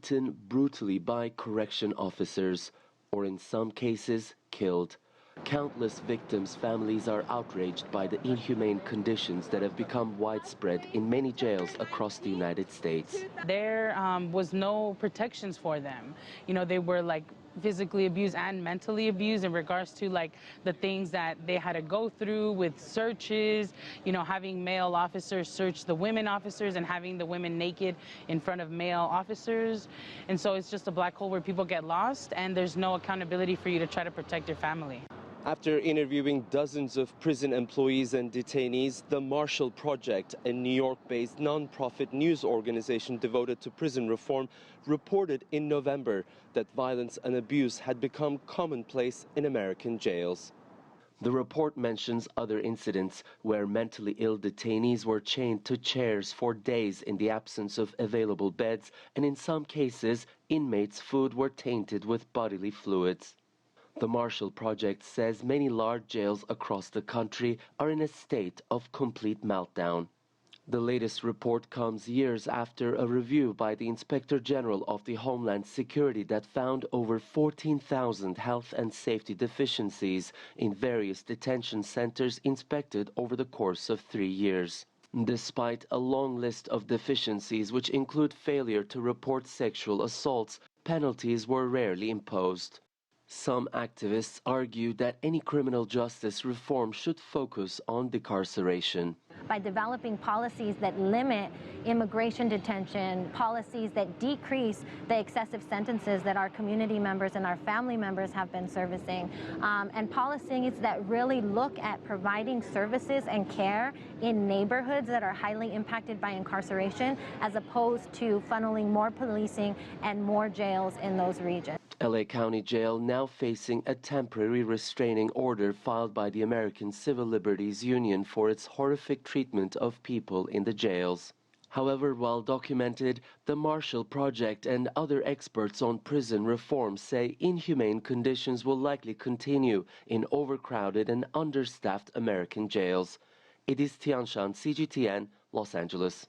beaten brutally by correction officers, or in some cases, killed. Countless victims' families are outraged by the inhumane conditions that have become widespread in many jails across the United States. There was no protections for them. You know, they were like physically abused and mentally abused in regards to like the things that they had to go through with searches, you know, having male officers search the women officers and having the women naked in front of male officers. And so it's just a black hole where people get lost and there's no accountability for you to try to protect your family. After interviewing dozens of prison employees and detainees, the Marshall Project, a New York-based non-profit news organization devoted to prison reform, reported in November that violence and abuse had become commonplace in American jails. The report mentions other incidents where mentally ill detainees were chained to chairs for days in the absence of available beds, and in some cases, inmates' food were tainted with bodily fluids. The Marshall Project says many large jails across the country are in a state of complete meltdown. The latest report comes years after a review by the Inspector General of the Homeland Security that found over 14,000 health and safety deficiencies in various detention centers inspected over the course of 3 years. Despite a long list of deficiencies, which include failure to report sexual assaults, penalties were rarely imposed. Some activists argue that any criminal justice reform should focus on decarceration. By developing policies that limit immigration detention, policies that decrease the excessive sentences that our community members and our family members have been servicing, and policies that really look at providing services and care in neighborhoods that are highly impacted by incarceration, as opposed to funneling more policing and more jails in those regions. LA County Jail now facing a temporary restraining order filed by the American Civil Liberties Union for its horrific treatment of people in the jails. However, well documented, the Marshall Project and other experts on prison reform say inhumane conditions will likely continue in overcrowded and understaffed American jails. Ediz, Tiyansan, CGTN, Los Angeles.